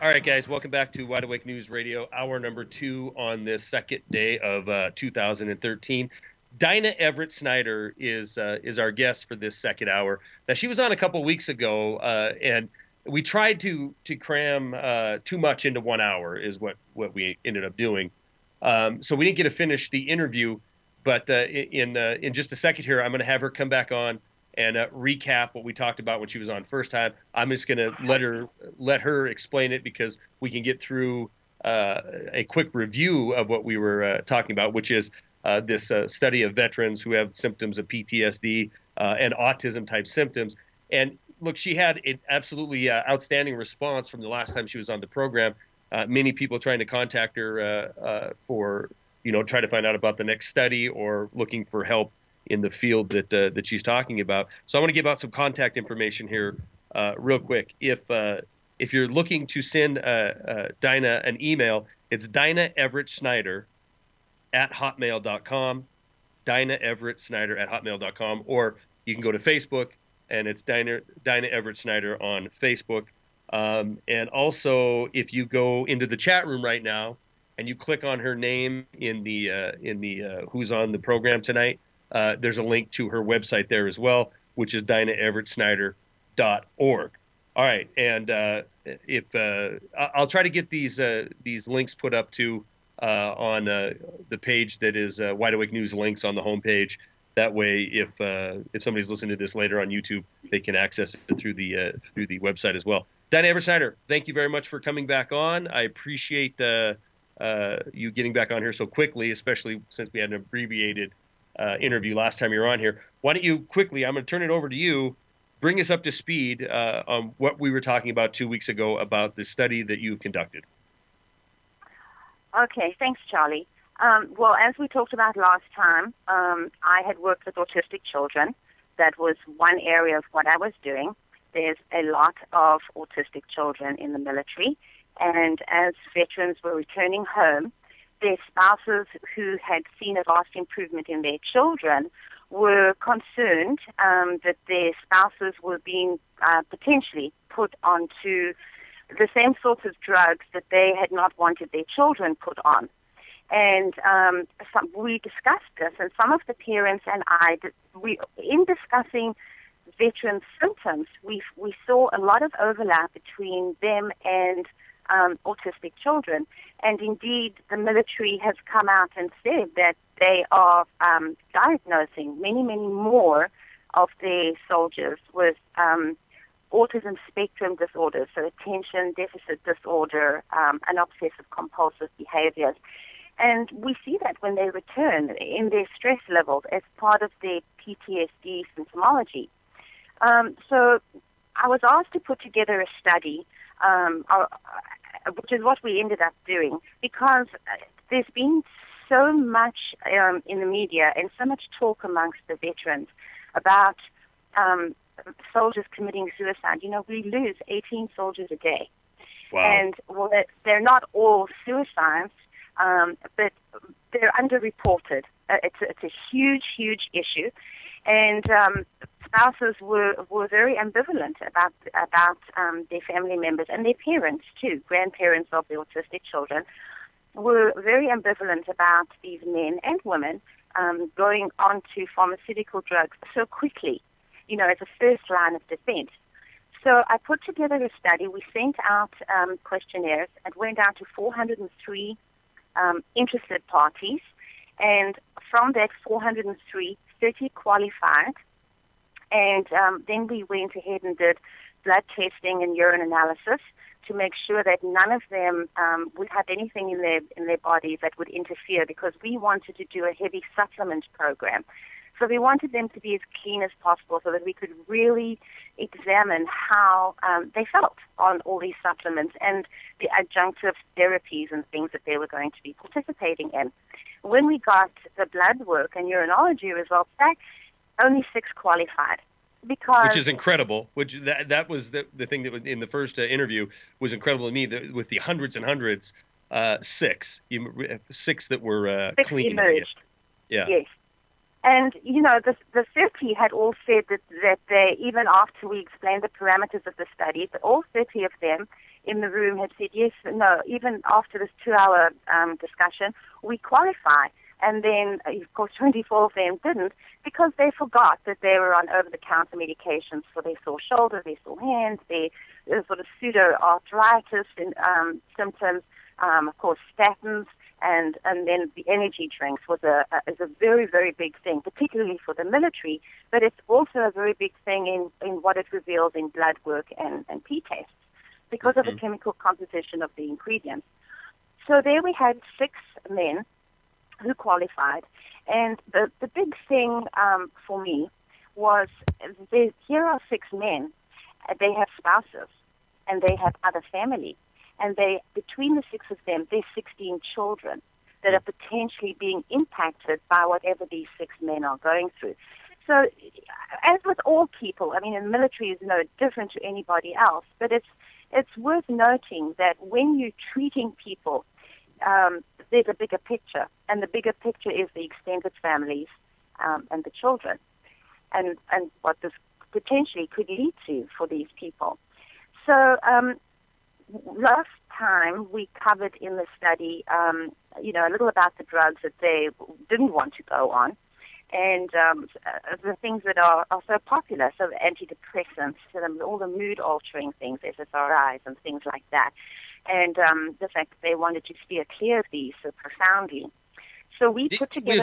All right, guys, welcome back to Wide Awake News Radio, hour number 2 on this second day of 2013. Dinah Everett Snyder is our guest for this second hour. Now, she was on a couple weeks ago, and we tried to cram too much into 1 hour, is what we ended up doing. So we didn't get to finish the interview, but in just a second here, I'm going to have her come back on and recap what we talked about when she was on first time. I'm just going to let her explain it because we can get through a quick review of what we were talking about, which is this study of veterans who have symptoms of PTSD and autism type symptoms. And look, she had an absolutely outstanding response from the last time she was on the program. Many people trying to contact her for, try to find out about the next study or looking for help in the field that she's talking about. So I want to give out some contact information here real quick. If you're looking to send Dinah an email, it's Dinah Everett Snyder at hotmail.com, Dinah Everett Snyder at hotmail.com, or you can go to Facebook and it's Dinah Everett Snyder on Facebook. And also, if you go into the chat room right now and you click on her name in the who's on the program tonight, there's a link to her website there as well, which is DinahEverettSnyder.org. All right, and I'll try to get these links put up too on the page that is Wide Awake News links on the homepage. That way, if somebody's listening to this later on YouTube, they can access it through the website as well. Dinah Everett Snyder, thank you very much for coming back on. I appreciate you getting back on here so quickly, especially since we had an abbreviated interview last time you were on here. Why don't you quickly, I'm going to turn it over to you, bring us up to speed on what we were talking about 2 weeks ago about the study that you conducted. Okay, thanks, Charlie. Well, as we talked about last time, I had worked with autistic children. That was one area of what I was doing. There's a lot of autistic children in the military, and as veterans were returning home, their spouses who had seen a vast improvement in their children were concerned that their spouses were being potentially put onto the same sorts of drugs that they had not wanted their children put on. And we discussed this, and some of the parents and I, in discussing veterans' symptoms, we saw a lot of overlap between them and autistic children. And indeed, the military has come out and said that they are diagnosing many, many more of their soldiers with autism spectrum disorders, so attention deficit disorder, and obsessive compulsive behaviors. And we see that when they return in their stress levels as part of their PTSD symptomology. So I was asked to put together a study, which is what we ended up doing, because there's been so much in the media and so much talk amongst the veterans about soldiers committing suicide. We lose 18 soldiers a day. Wow. And well, they're not all suicides, but they're underreported. It's a huge, huge issue. And spouses were very ambivalent about their family members, and their parents too, grandparents of the autistic children, were very ambivalent about these men and women going on to pharmaceutical drugs so quickly, as a first line of defense. So I put together a study. We sent out questionnaires. It went out to 403 interested parties, and from that 403, 30 qualified. And then we went ahead and did blood testing and urine analysis to make sure that none of them would have anything in their bodies that would interfere, because we wanted to do a heavy supplement program. So we wanted them to be as clean as possible so that we could really examine how they felt on all these supplements and the adjunctive therapies and things that they were going to be participating in. When we got the blood work and urinology results back, only 6 qualified. Which is incredible. Which that was the thing that was in the first interview was incredible to me. With the hundreds and hundreds, 6 that were 6 clean. emerged. Yeah. Yes. And, the 30 had all said that they, even after we explained the parameters of the study, but all 30 of them in the room had said, yes, no, even after this 2-hour discussion, we qualify. And then, of course, 24 of them didn't because they forgot that they were on over-the-counter medications for their sore shoulder, their sore hands, their sort of pseudo-arthritis and, symptoms, of course, statins, and then the energy drinks is a very, very big thing, particularly for the military, but it's also a very big thing in what it reveals in blood work and p-tests because of the chemical composition of the ingredients. So there we had 6 men who qualified. And the big thing for me was here are 6 men. They have spouses, and they have other family. And between the 6 of them, there's 16 children that are potentially being impacted by whatever these 6 men are going through. So as with all people, I mean, the military is no different to anybody else, but it's worth noting that when you're treating people, there's a bigger picture, and the bigger picture is the extended families and the children, and what this potentially could lead to for these people. So last time we covered in the study, a little about the drugs that they didn't want to go on, and the things that are so popular, so antidepressants, all the mood-altering things, SSRIs and things like that. And the fact that they wanted to steer clear of these so profoundly. So we put together.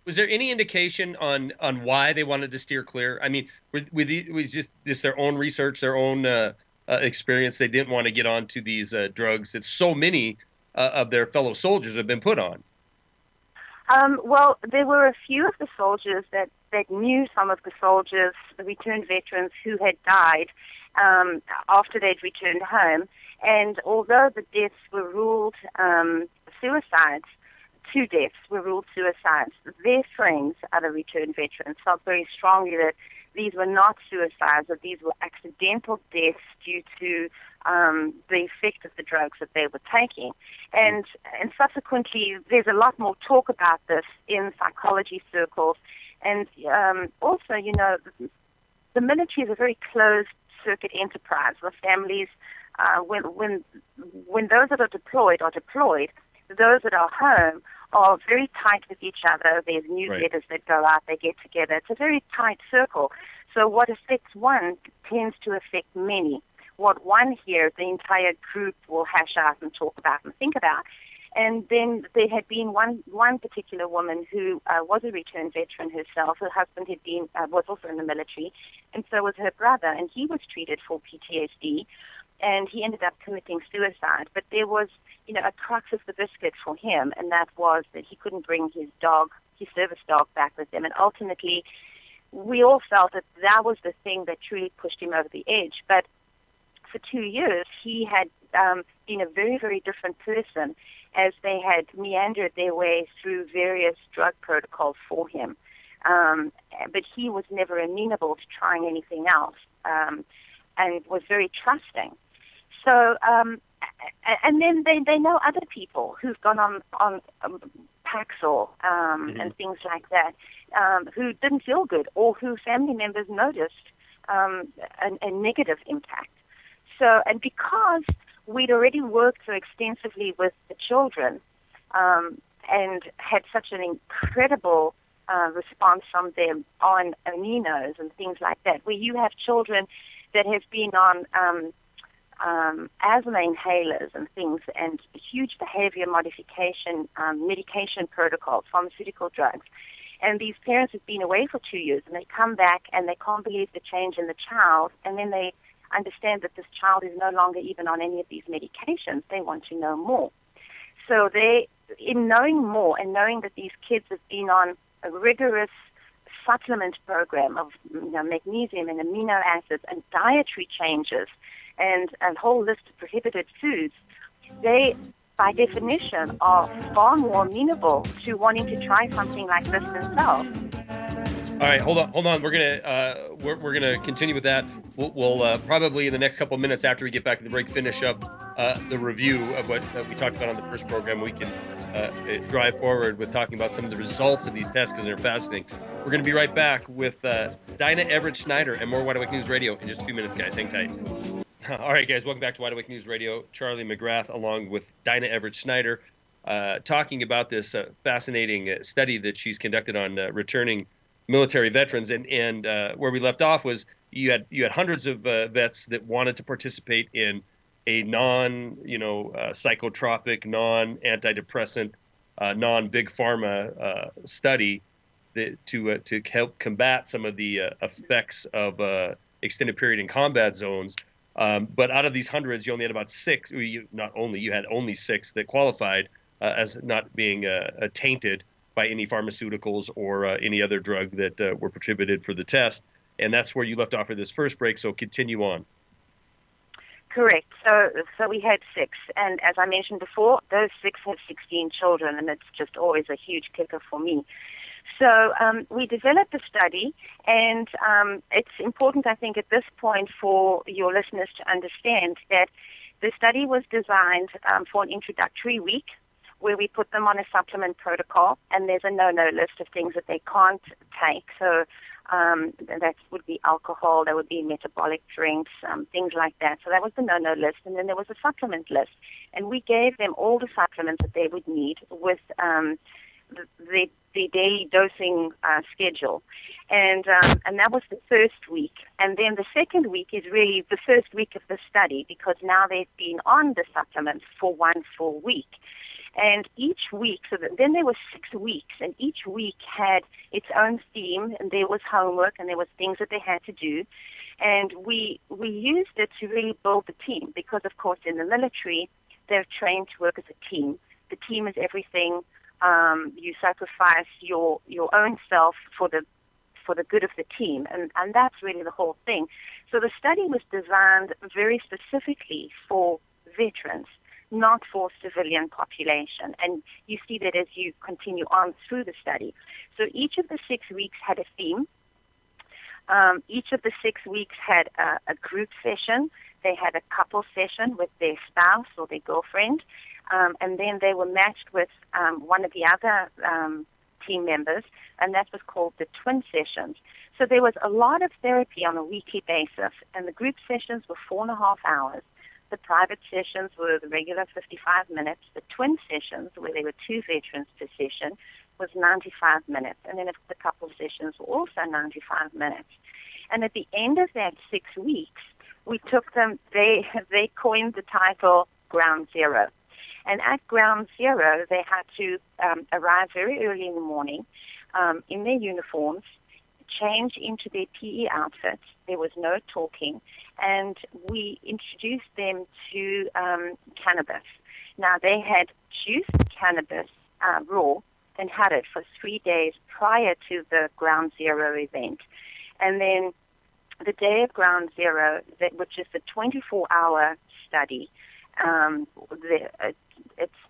Was there any indication on why they wanted to steer clear? I mean, was just their own research, their own experience? They didn't want to get onto these drugs that so many of their fellow soldiers have been put on. Well, there were a few of the soldiers that knew some of the soldiers, the returned veterans who had died after they'd returned home. And although the deaths were ruled suicides, 2 deaths were ruled suicides, their friends, other returned veterans, felt very strongly that these were not suicides, that these were accidental deaths due to the effect of the drugs that they were taking. And subsequently, there's a lot more talk about this in psychology circles. And also, the military is a very closed circuit enterprise. The families, when those that are deployed, those that are home are very tight with each other. There's newsletters that go out, they get together. It's a very tight circle. So what affects one tends to affect many. What one hears, the entire group will hash out and talk about and think about. And then there had been one particular woman who was a returned veteran herself. Her husband was also in the military, and so was her brother, and he was treated for PTSD, and he ended up committing suicide. But there was, a crux of the biscuit for him, and that was that he couldn't bring his service dog back with him. And ultimately, we all felt that was the thing that truly pushed him over the edge. But for 2 years, he had been a very, very different person as they had meandered their way through various drug protocols for him. But he was never amenable to trying anything else and was very trusting. So, and then they know other people who've gone on Paxil and things like that who didn't feel good or who family members noticed a negative impact. So, and because we'd already worked so extensively with the children and had such an incredible response from them on aminos and things like that, where you have children that have been on asthma inhalers and things and huge behavior modification medication protocols, pharmaceutical drugs. And these parents have been away for 2 years, and they come back and they can't believe the change in the child, and then they understand that this child is no longer even on any of these medications. They want to know more. So in knowing more and knowing that these kids have been on a rigorous supplement program of magnesium and amino acids and dietary changes and a whole list of prohibited foods, they, by definition, are far more amenable to wanting to try something like this themselves. All right, hold on. We're gonna continue with that. We'll probably in the next couple of minutes after we get back to the break finish up the review of what we talked about on the first program. We can drive forward with talking about some of the results of these tests because they're fascinating. We're gonna be right back with Dinah, Everett, Snyder, and more Wide Awake News Radio in just a few minutes, guys. Hang tight. All right, guys, welcome back to Wide Awake News Radio. Charlie McGrath, along with Dinah Everett Snyder, talking about this fascinating study that she's conducted on returning military veterans. And where we left off was you had hundreds of vets that wanted to participate in a psychotropic, non-antidepressant, non-big pharma study to help combat some of the effects of extended period in combat zones. But out of these hundreds, you only had about six. You had only six that qualified as not being tainted by any pharmaceuticals or any other drug that were prohibited for the test. And that's where you left off for this first break. So continue on. Correct. So we had six, and as I mentioned before, those six have 16 children, and it's just always a huge kicker for me. So we developed a study, and it's important, I think, at this point for your listeners to understand that the study was designed for an introductory week where we put them on a supplement protocol, and there's a no-no list of things that they can't take. So that would be alcohol, there would be metabolic drinks, things like that. So that was the no-no list, and then there was a supplement list. And we gave them all the supplements that they would need with the daily dosing schedule, and that was the first week. And then the second week is really the first week of the study, because now they've been on the supplements for 1 full week. And each week, then there were 6 weeks, and each week had its own theme, and there was homework, and there was things that they had to do. And we used it to really build the team, because, of course, in the military, they're trained to work as a team. The team is everything. You sacrifice your own self for the good of the team, and that's really the whole thing. So the study was designed very specifically for veterans, not for civilian population, and you see that as you continue on through the study. So each of the 6 weeks had a theme. Each of the 6 weeks had a group session. They had a couple session with their spouse or their girlfriend. And then they were matched with one of the other team members, and that was called the twin sessions. So there was a lot of therapy on a weekly basis, and the group sessions were 4.5 hours. The private sessions were the regular 55 minutes. The twin sessions, where there were 2 veterans per session, was 95 minutes. And then the couple sessions were also 95 minutes. And at the end of that 6 weeks, we took them, they coined the title Ground Zero. And at Ground Zero, they had to arrive very early in the morning in their uniforms, change into their PE outfits. There was no talking. And we introduced them to cannabis. Now, they had juiced cannabis raw and had it for 3 days prior to the Ground Zero event. And then the day of Ground Zero, which is the 24-hour study,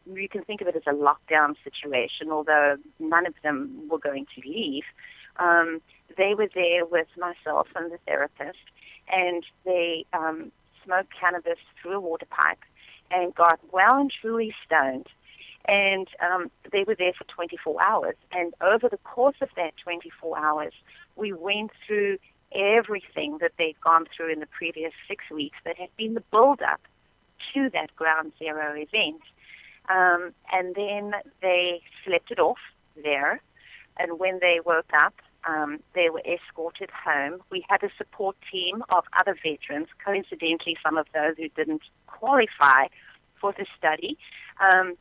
you can think of it as a lockdown situation, although none of them were going to leave. They were there with myself and the therapist, and they smoked cannabis through a water pipe and got well and truly stoned. And they were there for 24 hours. And over the course of that 24 hours, we went through everything that they'd gone through in the previous 6 weeks that had been the build-up to that Ground Zero event. And then they slept it off there. And when they woke up, they were escorted home. We had a support team of other veterans, coincidentally some of those who didn't qualify for the study. And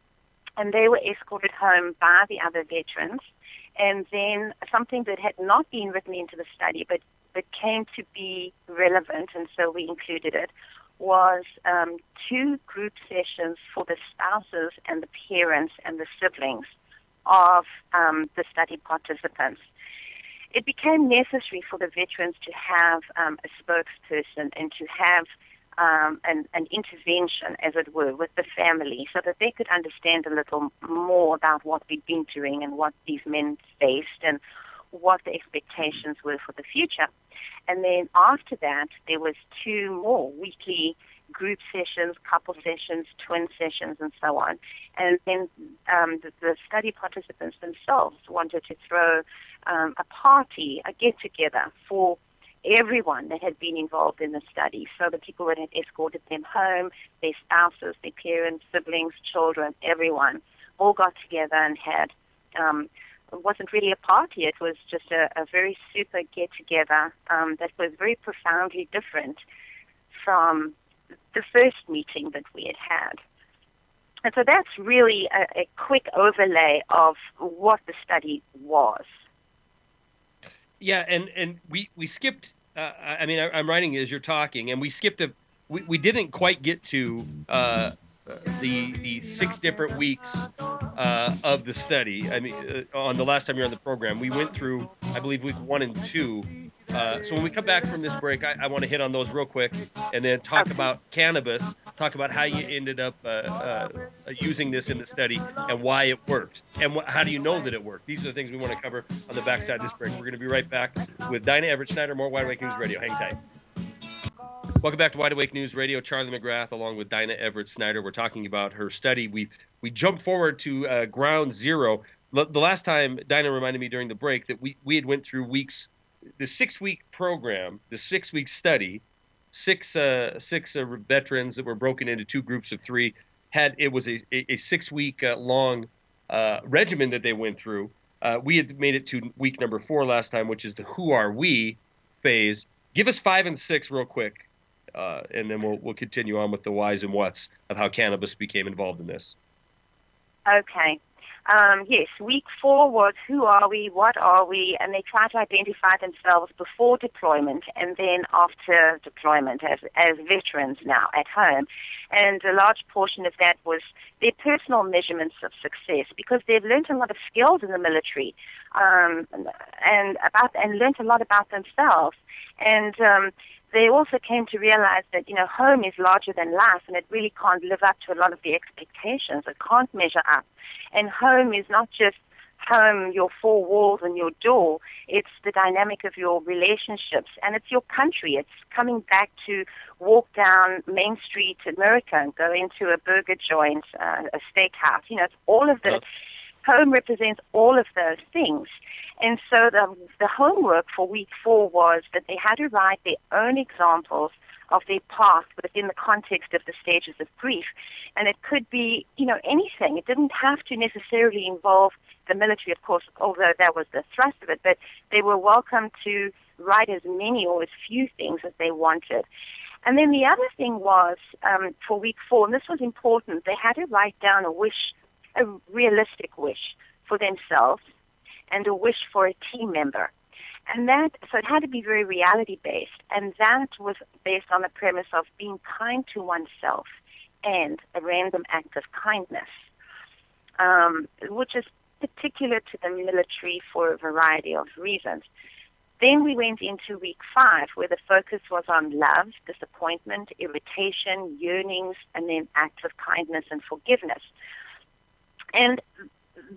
they were escorted home by the other veterans. And then something that had not been written into the study but came to be relevant, and so we included it, was 2 group sessions for the spouses and the parents and the siblings of the study participants. It became necessary for the veterans to have a spokesperson and to have an intervention, as it were, with the family so that they could understand a little more about what we'd been doing and what these men faced and what the expectations were for the future. And then after that, there was 2 more weekly group sessions, couple sessions, twin sessions, and so on. And then the study participants themselves wanted to throw a party, a get-together for everyone that had been involved in the study. So the people that had escorted them home, their spouses, their parents, siblings, children, everyone, all got together and had, it wasn't really a party, it was just a very super get-together that was very profoundly different from the first meeting that we had had. And so that's really a quick overlay of what the study was. Yeah, and we skipped. I'm writing as you're talking, and we skipped we didn't quite get to the 6 different weeks of the study. On the last time you were on the program, we went through, I believe, week 1 and 2. So when we come back from this break, I want to hit on those real quick, and then talk about cannabis, talk about how you ended up using this in the study and why it worked, and how do you know that it worked. These are the things we want to cover on the backside of this break. We're going to be right back with Dinah, Everett, Snyder, more Wide Awake News Radio. Hang tight. Welcome back to Wide Awake News Radio. Charlie McGrath along with Dinah, Everett, Snyder. We're talking about her study. We jumped forward to ground zero. The last time, Dinah reminded me during the break that we had went through the 6-week program, the 6-week study. Six veterans that were broken into 2 groups of 3. It was a 6-week long regimen that they went through. We had made it to week number 4 last time, which is the Who Are We phase. Give us 5 and 6 real quick, and then we'll continue on with the whys and whats of how cannabis became involved in this. Okay. Yes, week 4 was who are we, what are we, and they try to identify themselves before deployment and then after deployment as veterans now at home. And a large portion of that was their personal measurements of success, because they've learned a lot of skills in the military and learned a lot about themselves. And they also came to realize that, home is larger than life, and it really can't live up to a lot of the expectations. It can't measure up. And home is not just home, your 4 walls and your door. It's the dynamic of your relationships, and it's your country. It's coming back to walk down Main Street in America and go into a burger joint, a steakhouse. It's all of the home represents all of those things. And so the homework for week 4 was that they had to write their own examples of their path within the context of the stages of grief. And it could be, anything. It didn't have to necessarily involve the military, of course, although that was the thrust of it, but they were welcome to write as many or as few things as they wanted. And then the other thing was, for week 4, and this was important, they had to write down a realistic wish for themselves and a wish for a team member. And so it had to be very reality-based, and that was based on the premise of being kind to oneself and a random act of kindness, which is particular to the military for a variety of reasons. Then we went into week 5, where the focus was on love, disappointment, irritation, yearnings, and then acts of kindness and forgiveness. And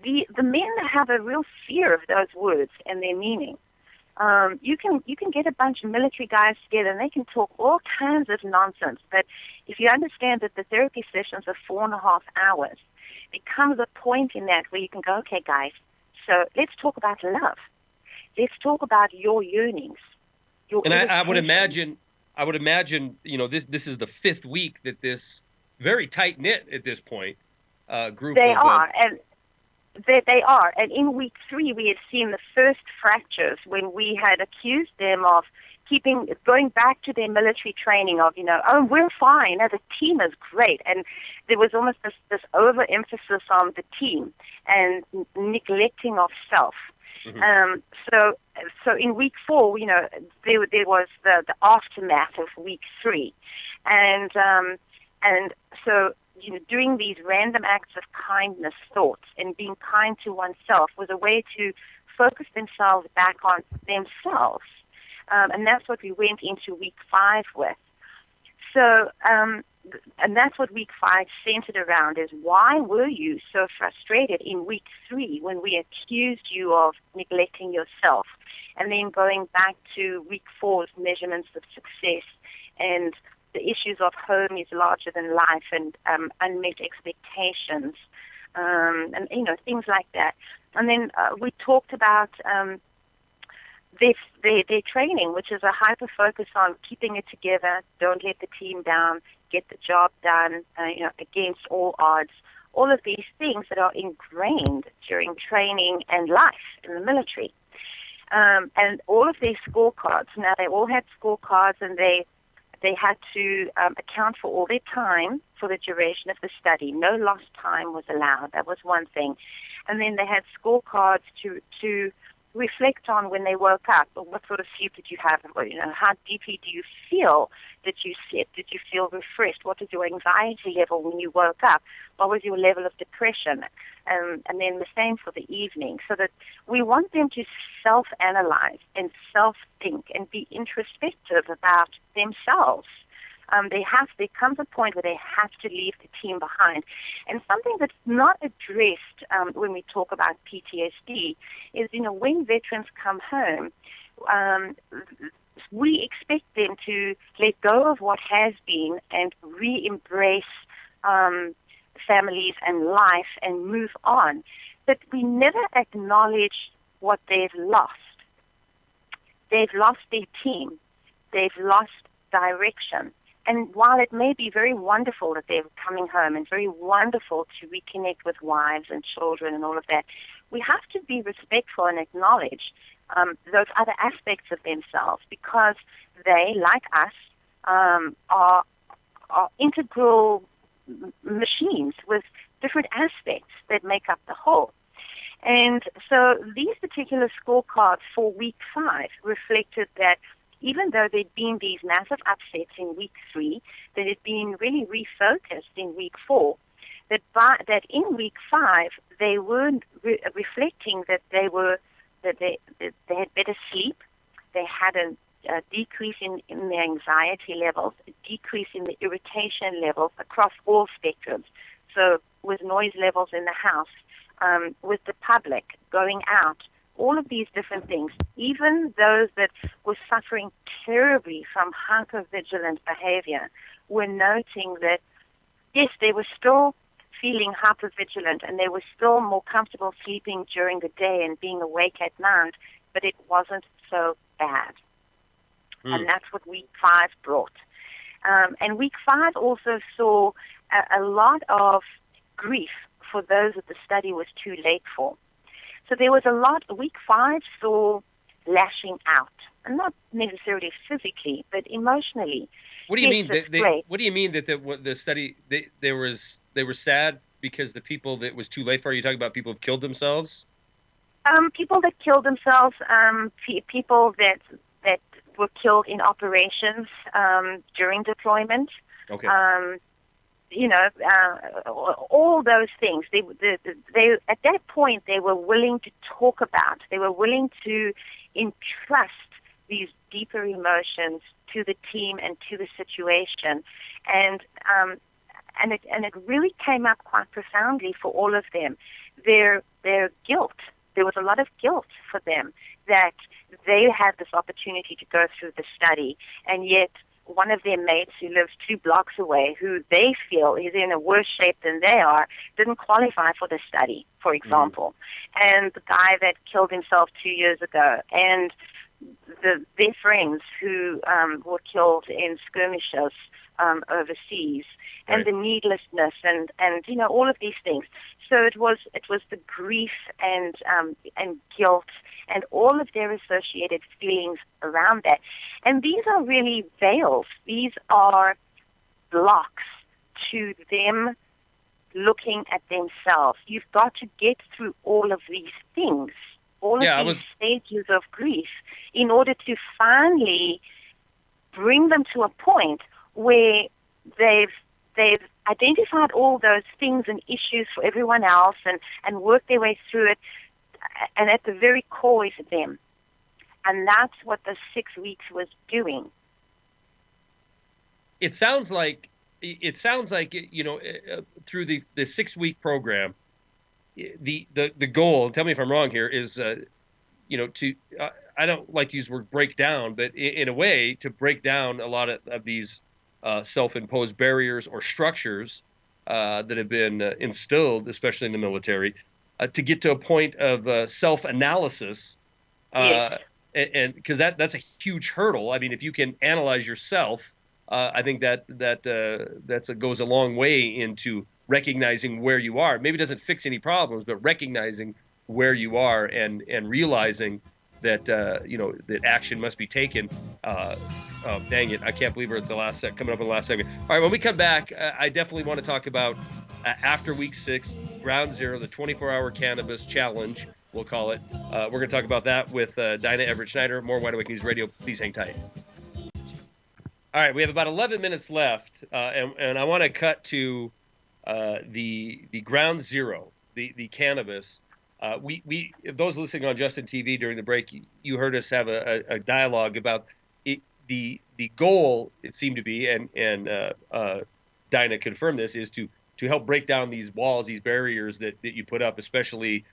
the men have a real fear of those words and their meaning. You can get a bunch of military guys together and they can talk all kinds of nonsense. But if you understand that the therapy sessions are 4.5 hours, there comes a point in that where you can go, okay, guys, so let's talk about love. Let's talk about your yearnings. And I would imagine, this is the 5th week that this very tight knit at this point group. They are. And in week 3, we had seen the first fractures when we had accused them of going back to their military training of, we're fine, the team is great. And there was almost this overemphasis on the team and neglecting of self. Mm-hmm. So in week 4, there was the aftermath of week 3. And so, doing these random acts of kindness thoughts and being kind to oneself was a way to focus themselves back on themselves. And that's what we went into week 5 with. So, and that's what week 5 centered around, is why were you so frustrated in week 3 when we accused you of neglecting yourself? And then going back to week 4's measurements of success and the issues of home is larger than life and unmet expectations, and things like that. And then we talked about their training, which is a hyper focus on keeping it together, don't let the team down, get the job done, against all odds. All of these things that are ingrained during training and life in the military. And all of their scorecards. Now, they all had scorecards, and they had to account for all their time for the duration of the study. No lost time was allowed. That was one thing. And then they had scorecards to reflect on when they woke up. What sort of sleep did you have? How deeply do you feel that you slept? Did you feel refreshed? What was your anxiety level when you woke up? What was your level of depression? And then the same for the evening. So that we want them to self-analyze and self-think and be introspective about themselves. There comes a point where they have to leave the team behind. And something that's not addressed when we talk about PTSD is, when veterans come home, we expect them to let go of what has been and re-embrace families and life and move on. But we never acknowledge what they've lost. They've lost their team. They've lost direction. And while it may be very wonderful that they're coming home and very wonderful to reconnect with wives and children and all of that, we have to be respectful and acknowledge those other aspects of themselves, because they, like us, are integral machines with different aspects that make up the whole. And so these particular scorecards for week 5 reflected that even though there'd been these massive upsets in week 3, that had been really refocused in week 4, that in week 5 they weren't reflecting that they had better sleep, they had a decrease in their anxiety levels, a decrease in the irritation levels across all spectrums. So with noise levels in the house, with the public, going out, all of these different things, even those that were suffering terribly from hypervigilant behavior, were noting that, yes, they were still feeling hypervigilant and they were still more comfortable sleeping during the day and being awake at night, but it wasn't so bad. And that's what week 5 brought. And week 5 also saw a lot of grief for those that the study was too late for. So there was a lot. Week 5 saw lashing out, and not necessarily physically, but emotionally. What do you mean? What do you mean that the study they were sad because the people that was too late for? Are you talking about people who killed themselves? People that killed themselves. People that were killed in operations during deployment. Okay. All those things. They at that point they were willing to talk about. They were willing to entrust these deeper emotions to the team and to the situation, and it really came up quite profoundly for all of them. Their guilt. There was a lot of guilt for them that they had this opportunity to go through the study, and yet one of their mates who lives 2 blocks away, who they feel is in a worse shape than they are, didn't qualify for the study, for example. And the guy that killed himself 2 years ago, and their friends who were killed in skirmishes overseas, and the needlessness, and all of these things. So it was the grief and guilt and all of their associated feelings around that. And these are really veils. These are blocks to them looking at themselves. You've got to get through all of these things, these stages of grief, in order to finally bring them to a point where they've identified all those things and issues for everyone else and worked their way through it, and at the very core is them. And that's what the 6 weeks was doing. It sounds like through the 6-week program, the goal, tell me if I'm wrong here, is to I don't like to use the word break down, but in a way to break down a lot of these self-imposed barriers or structures that have been instilled, especially in the military, to get to a point of self-analysis Yes. and because that's a huge hurdle. I mean, if you can analyze yourself, I think that goes a long way into recognizing where you are. Maybe it doesn't fix any problems, but recognizing where you are and realizing that that action must be taken. Oh, dang it! I can't believe we're at the last coming up in the last segment. All right, when we come back, I definitely want to talk about after week 6, ground zero, the 24-hour cannabis challenge, we'll call it. We're going to talk about that with Dinah, Everett, Snyder. More Wide Awake News Radio. Please hang tight. All right, we have about 11 minutes left, and I want to cut to the ground zero, the cannabis. We those listening on Justin TV during the break, you heard us have a dialogue about it, the goal. It seemed to be, and Dinah confirmed this, is to help break down these walls, these barriers that you put up, especially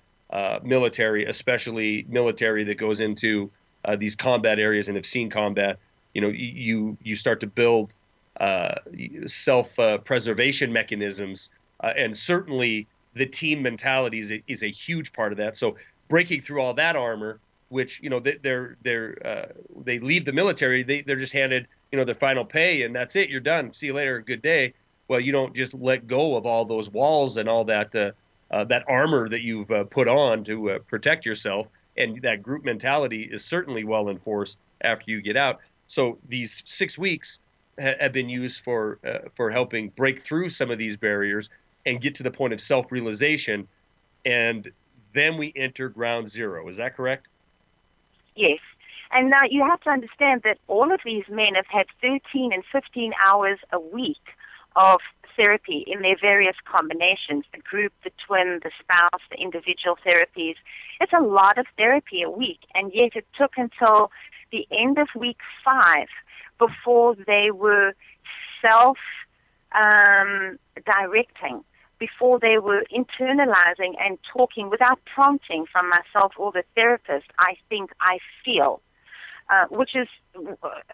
military that goes into these combat areas and have seen combat. You start to build self-preservation mechanisms, and certainly the team mentality is a huge part of that. So breaking through all that armor, which they leave the military, they're just handed their final pay, and that's it. You're done. See you later. Good day. Well, you don't just let go of all those walls and all that that armor that you've put on to protect yourself, and that group mentality is certainly well enforced after you get out. So these 6 weeks have been used for helping break through some of these barriers and get to the point of self-realization, and then we enter ground zero. Is that correct? Yes. And now you have to understand that all of these men have had 13 and 15 hours a week of therapy in their various combinations, the group, the twin, the spouse, the individual therapies. It's a lot of therapy a week, and yet it took until the end of week 5 before they were self-directing, before they were internalizing and talking without prompting from myself or the therapist, I think, I feel, which is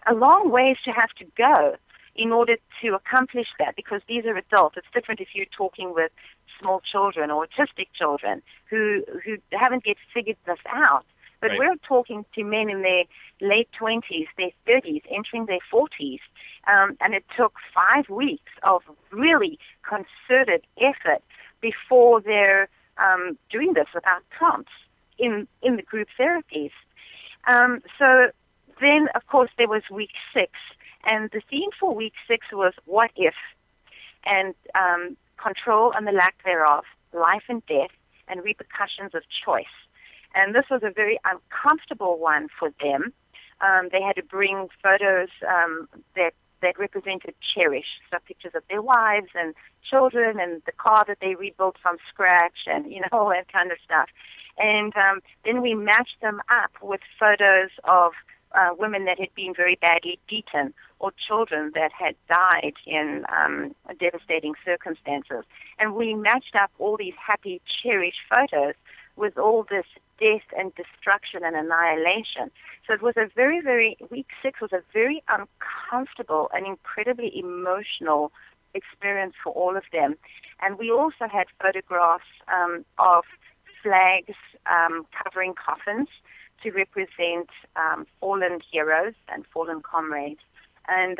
a long ways to have to go in order to accomplish that, because these are adults. It's different if you're talking with small children or autistic children who haven't yet figured this out. But right. We're talking to men in their late 20s, their 30s, entering their 40s, and it took 5 weeks of really concerted effort before they're doing this without prompts in the group therapies. So then, of course, there was week 6, and the theme for week 6 was what if, and control and the lack thereof, life and death, and repercussions of choice. And this was a very uncomfortable one for them. They had to bring photos that represented cherish, so pictures of their wives and children and the car that they rebuilt from scratch, and all that kind of stuff. And then we matched them up with photos of women that had been very badly beaten, or children that had died in devastating circumstances. And we matched up all these happy, cherished photos with all this death and destruction and annihilation. So it was a very, very, week 6 was a very uncomfortable and incredibly emotional experience for all of them. And we also had photographs of flags covering coffins to represent fallen heroes and fallen comrades. And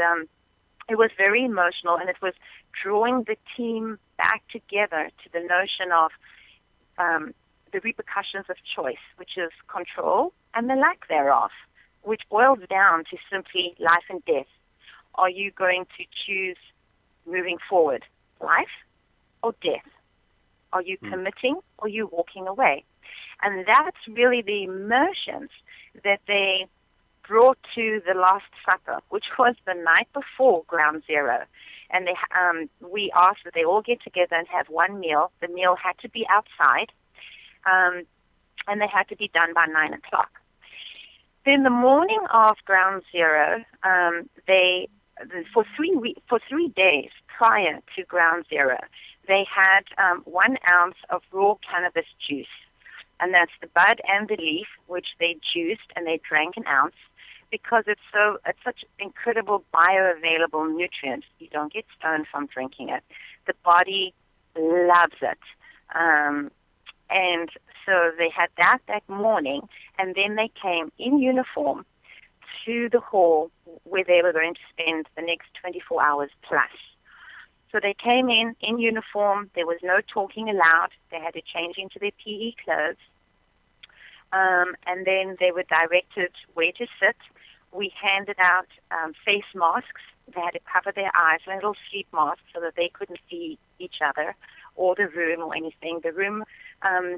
it was very emotional, and it was drawing the team back together to the notion of the repercussions of choice, which is control and the lack thereof, which boils down to simply life and death. Are you going to choose moving forward, life or death? Are you committing or are you walking away? And that's really the emotions that they brought to the Last Supper, which was the night before Ground Zero. And we asked that they all get together and have one meal. The meal had to be outside, and they had to be done by 9 o'clock. Then the morning of Ground Zero, for 3 days prior to Ground Zero, they had 1 ounce of raw cannabis juice. And that's the bud and the leaf, which they juiced, and they drank 1 ounce because it's such incredible bioavailable nutrients. You don't get stoned from drinking it. The body loves it. And so they had that morning, and then they came in uniform to the hall where they were going to spend the next 24 hours plus. So they came in uniform. There was no talking allowed. They had to change into their PE clothes. And then they were directed where to sit. We handed out face masks. They had to cover their eyes, little sleep masks, so that they couldn't see each other or the room or anything. The room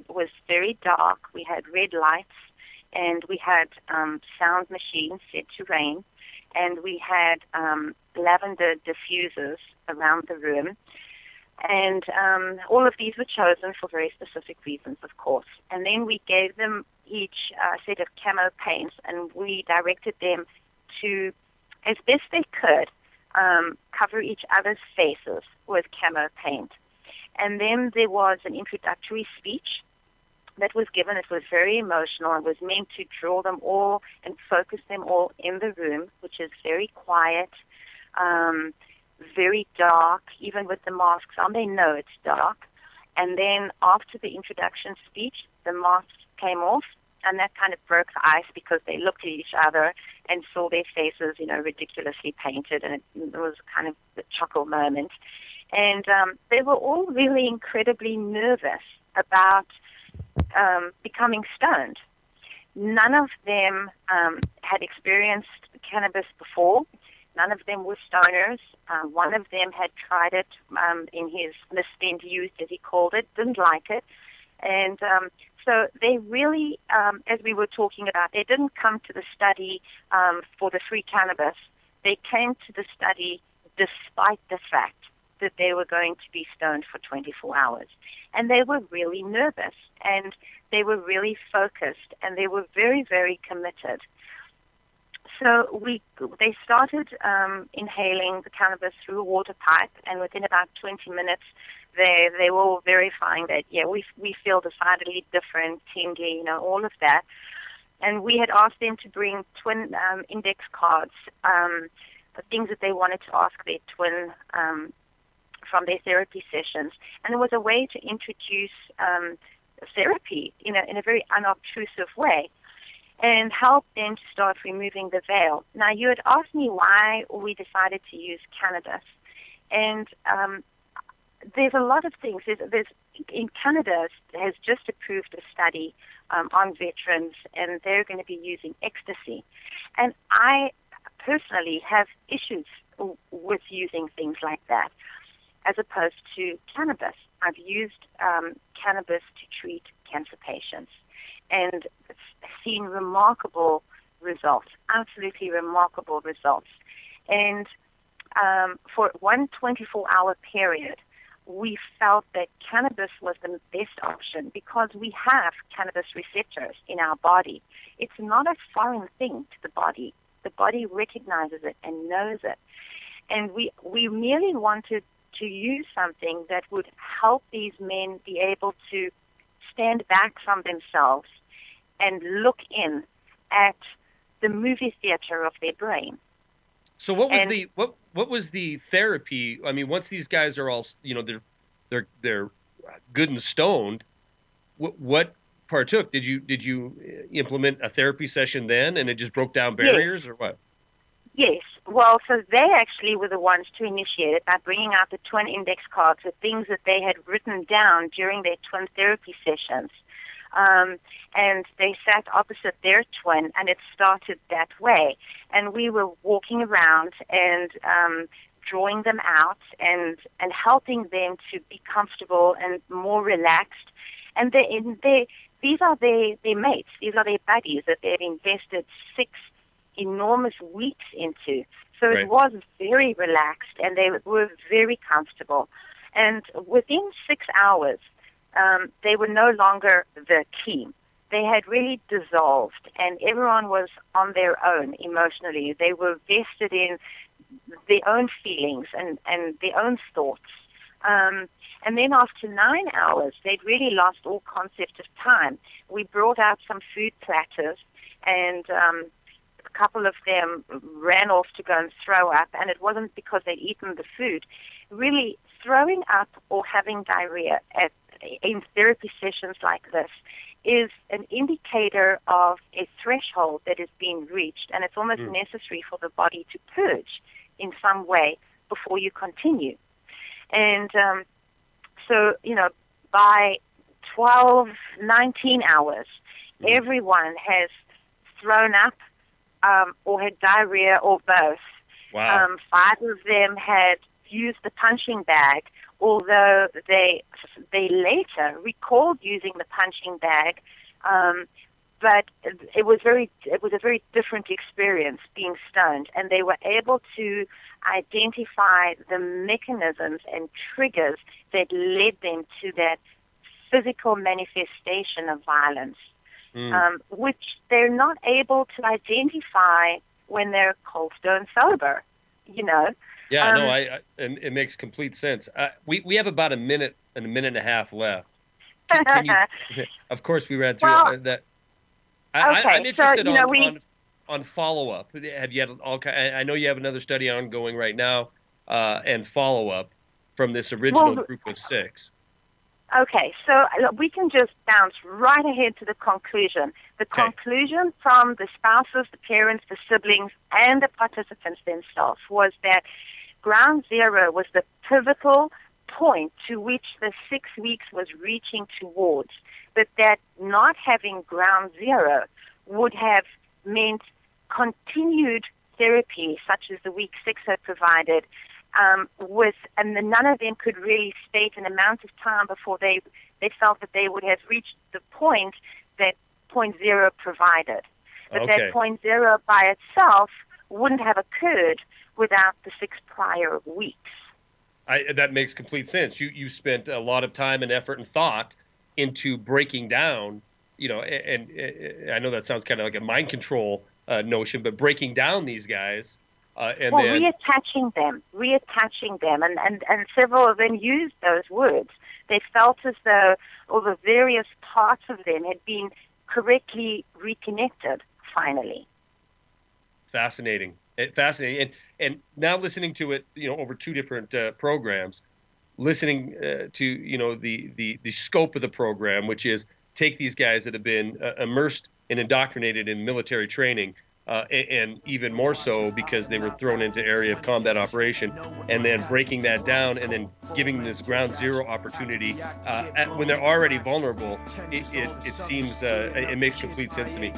was very dark. We had red lights, and we had sound machines set to rain, and we had lavender diffusers around the room. And all of these were chosen for very specific reasons, of course. And then we gave them each set of camo paints, and we directed them to, as best they could, cover each other's faces with camo paint. And then there was an introductory speech that was given. It was very emotional. It was meant to draw them all and focus them all in the room, which is very quiet, very dark. Even with the masks on, they know it's dark. And then after the introduction speech, the masks came off, and that kind of broke the ice because they looked at each other and saw their faces, ridiculously painted, and it was kind of a chuckle moment. And they were all really incredibly nervous about becoming stoned. None of them had experienced cannabis before. None of them were stoners. One of them had tried it in his misspent youth, as he called it, didn't like it. And so they really, as we were talking about, they didn't come to the study for the free cannabis. They came to the study despite the fact that they were going to be stoned for 24 hours. And they were really nervous, and they were really focused, and they were very, very committed. So they started inhaling the cannabis through a water pipe, and within about 20 minutes, they were all verifying that, we feel decidedly different, tingly, all of that. And we had asked them to bring twin index cards, the things that they wanted to ask their twin from their therapy sessions. And it was a way to introduce therapy in a very unobtrusive way, and help them to start removing the veil. Now, you had asked me why we decided to use cannabis, and there's a lot of things. There's in Canada has just approved a study on veterans, and they're going to be using ecstasy. And I personally have issues with using things like that, as opposed to cannabis. I've used cannabis to treat cancer patients, and seen remarkable results, absolutely remarkable results. And for one 24-hour period, we felt that cannabis was the best option because we have cannabis receptors in our body. It's not a foreign thing to the body. The body recognizes it and knows it. And we merely wanted to use something that would help these men be able to stand back from themselves and look in at the movie theater of their brain. So what was the therapy? I mean, once these guys are all, they're good and stoned, what partook? Did you implement a therapy session then, and it just broke down barriers, or what? Yes. Well, so they actually were the ones to initiate it by bringing out the twin index cards with things that they had written down during their twin therapy sessions. And they sat opposite their twin, and it started that way. And we were walking around and drawing them out and helping them to be comfortable and more relaxed. And these are their mates. These are their buddies that they've invested 6 enormous weeks into. So It was very relaxed, and they were very comfortable. And within 6 hours, they were no longer the team. They had really dissolved, and everyone was on their own emotionally. They were vested in their own feelings and their own thoughts. And then after 9 hours, they'd really lost all concept of time. We brought out some food platters, and a couple of them ran off to go and throw up, and it wasn't because they'd eaten the food. Really, throwing up or having diarrhea at in therapy sessions like this is an indicator of a threshold that is being reached, and it's almost necessary for the body to purge in some way before you continue. And so, by 12, 19 hours, everyone has thrown up or had diarrhea or both. Wow. 5 of them had used the punching bag, although they later recalled using the punching bag, but it was a very different experience being stoned, and they were able to identify the mechanisms and triggers that led them to that physical manifestation of violence, which they're not able to identify when they're cold stone sober, Yeah, no, it makes complete sense. We have about a minute and a half left. Can you, of course, we ran through that. I'm interested on follow-up. Have you had I know you have another study ongoing right now, and follow-up from this original group of 6. Okay, so we can just bounce right ahead to the conclusion. The conclusion from the spouses, the parents, the siblings, and the participants themselves was that ground zero was the pivotal point to which the 6 weeks was reaching towards, but that not having ground zero would have meant continued therapy, such as the week 6 had provided, and none of them could really state an amount of time before they felt that they would have reached the point that point zero provided. But that point zero by itself wouldn't have occurred without the 6 prior weeks. That makes complete sense. You spent a lot of time and effort and thought into breaking down, and I know that sounds kind of like a mind control notion, but breaking down these guys. Then reattaching them, and several of them used those words. They felt as though all the various parts of them had been correctly reconnected, finally. Fascinating. And now listening to it, over 2 different programs, listening to, the scope of the program, which is take these guys that have been immersed and indoctrinated in military training, and even more so because they were thrown into area of combat operation, and then breaking that down and then giving them this ground zero opportunity when they're already vulnerable. It seems it makes complete sense to me.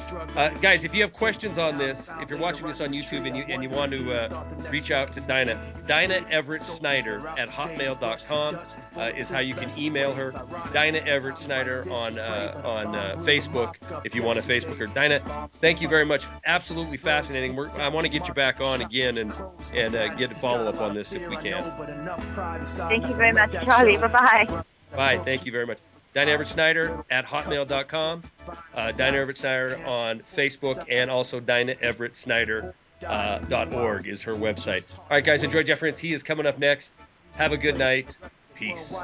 Guys, if you have questions on this, if you're watching this on YouTube and you want to reach out to Dinah Everett Snyder at hotmail.com is how you can email her. Dinah Everett Snyder on Facebook if you want to Facebook her. Dinah, thank you very much. Absolutely fascinating. I want to get you back on again and get a follow-up on this if we can. Thank you very much, Charlie. Bye-bye. Bye. Thank you very much. Dinah Everett Snyder at hotmail.com. Dinah Everett Snyder on Facebook, and also DinahEverettSnyder.org is her website. All right, guys, enjoy Jeff Rintz. He is coming up next. Have a good night. Peace.